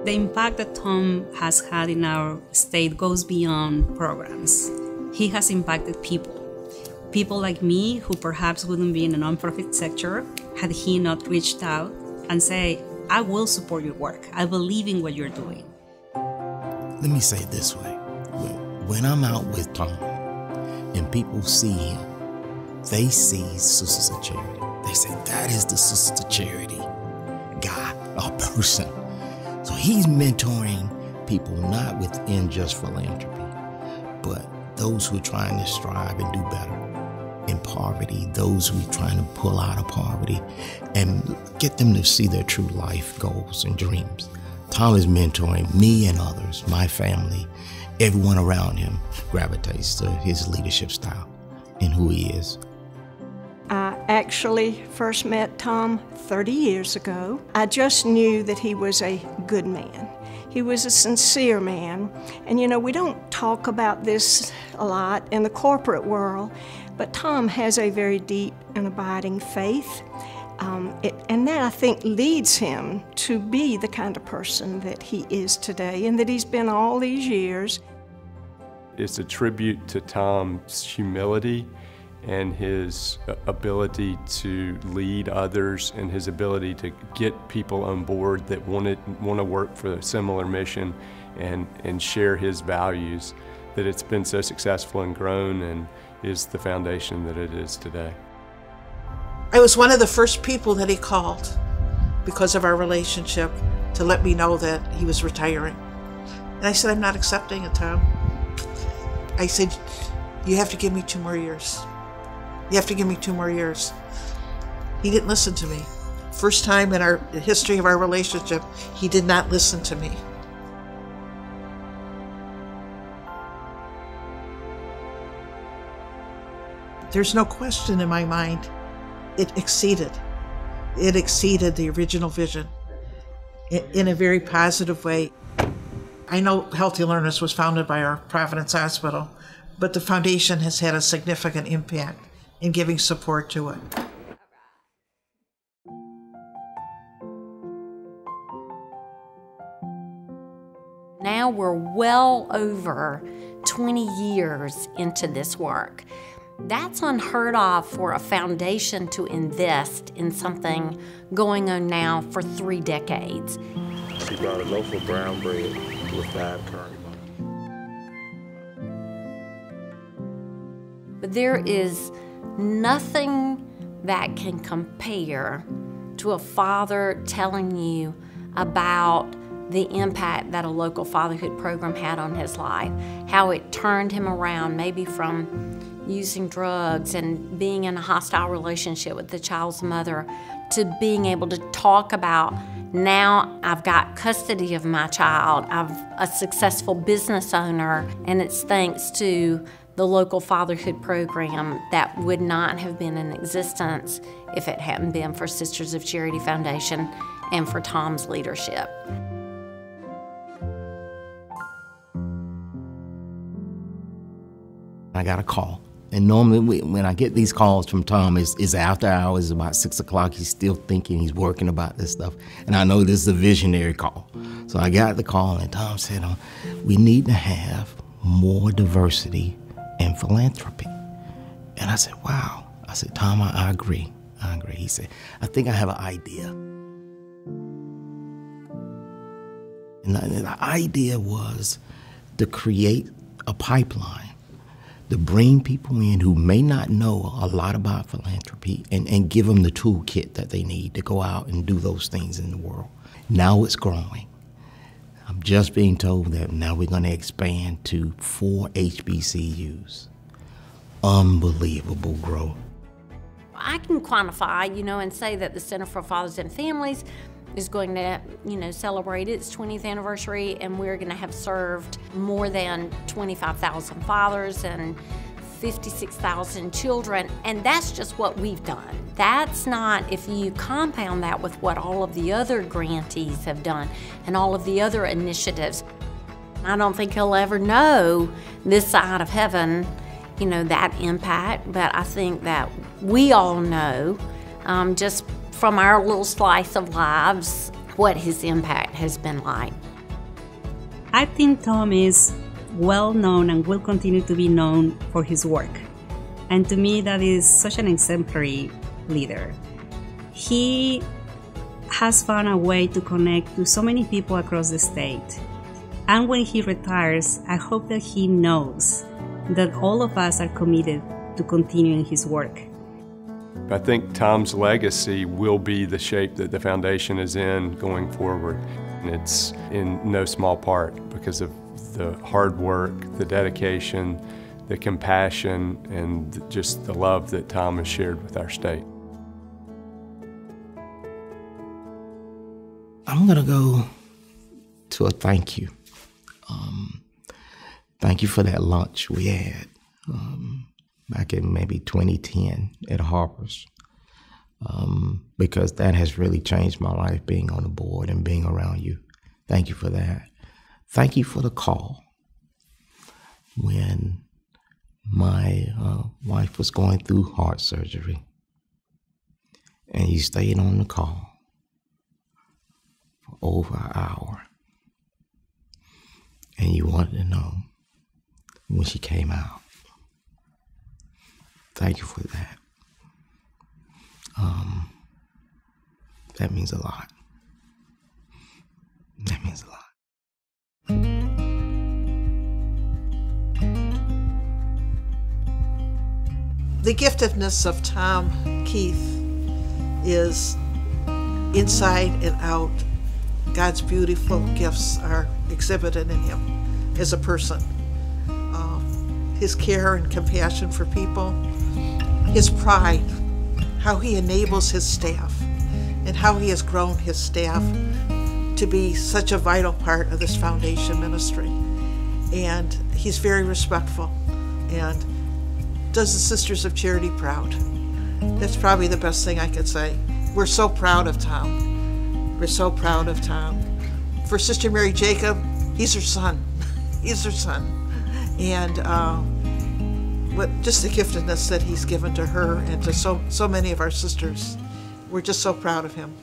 The impact that Tom has had in our state goes beyond programs. He has impacted people. People like me who perhaps wouldn't be in the nonprofit sector had he not reached out and say, I will support your work. I believe in what you're doing. Let me say it this way. When I'm out with Tom and people see him, they see Sisters of Charity. They say, that is the Sisters of Charity guy or person. So he's mentoring people not within just philanthropy, but those who are trying to strive and do better in poverty, those who are trying to pull out of poverty and get them to see their true life goals and dreams. Tom is mentoring me and others, my family, everyone around him gravitates to his leadership style and who he is. I actually first met Tom 30 years ago. I just knew that he was a good man. He was a sincere man. And you know, we don't talk about this a lot in the corporate world, but Tom has a very deep and abiding faith. And that, I think, leads him to be the kind of person that he is today and that he's been all these years. It's a tribute to Tom's humility and his ability to lead others and his ability to get people on board that want to work for a similar mission and share his values, that it's been so successful and grown and is the foundation that it is today. I was one of the first people that he called because of our relationship to let me know that he was retiring. And I said, I'm not accepting it, Tom. I said, you have to give me 2 more years. You have to give me 2 more years. He didn't listen to me. First time in the history of our relationship, he did not listen to me. There's no question in my mind. It exceeded the original vision in a very positive way. I know Healthy Learners was founded by our Providence Hospital, but the foundation has had a significant impact in giving support to it. Now we're well over 20 years into this work. That's unheard of for a foundation to invest in something going on now for 3 decades. She brought a loaf of brown bread with 5 curry buns. But there is nothing that can compare to a father telling you about the impact that a local fatherhood program had on his life, how it turned him around, maybe from using drugs and being in a hostile relationship with the child's mother, to being able to talk about, now I've got custody of my child, I'm a successful business owner, and it's thanks to the local fatherhood program that would not have been in existence if it hadn't been for Sisters of Charity Foundation and for Tom's leadership. I got a call. And normally when I get these calls from Tom, it's after hours, about 6 o'clock. He's still thinking, he's working about this stuff. And I know this is a visionary call. So I got the call and Tom said, we need to have more diversity in philanthropy. And I said, wow. I said, Tom, I agree. I agree. He said, I think I have an idea. And the idea was to create a pipeline to bring people in who may not know a lot about philanthropy and give them the toolkit that they need to go out and do those things in the world. Now it's growing. I'm just being told that now we're going to expand to 4 HBCUs. Unbelievable growth. I can quantify, and say that the Center for Fathers and Families is going to, celebrate its 20th anniversary, and we're going to have served more than 25,000 fathers and 56,000 children, and that's just what we've done. That's not, if you compound that with what all of the other grantees have done and all of the other initiatives, I don't think he'll ever know this side of heaven, that impact, but I think that we all know, just from our little slice of lives what his impact has been like. I think Tom is well known and will continue to be known for his work. And to me, that is such an exemplary leader. He has found a way to connect to so many people across the state. And when he retires, I hope that he knows that all of us are committed to continuing his work. I think Tom's legacy will be the shape that the foundation is in going forward. And it's in no small part because of the hard work, the dedication, the compassion, and just the love that Tom has shared with our state. I'm gonna go to a thank you. Thank you for that lunch we had back in maybe 2010 at Harper's, because that has really changed my life, being on the board and being around you. Thank you for that. Thank you for the call when my wife was going through heart surgery, and you stayed on the call for over an hour, and you wanted to know when she came out. Thank you for that. That means a lot. That means a lot. The giftedness of Tom Keith is inside and out. God's beautiful gifts are exhibited in him as a person. His care and compassion for people, his pride, how he enables his staff, and how he has grown his staff to be such a vital part of this foundation ministry. And he's very respectful and does the Sisters of Charity proud. That's probably the best thing I could say. We're so proud of Tom. We're so proud of Tom. For Sister Mary Jacob, he's her son. He's her son. And just the giftedness that he's given to her and to so many of our sisters. We're just so proud of him.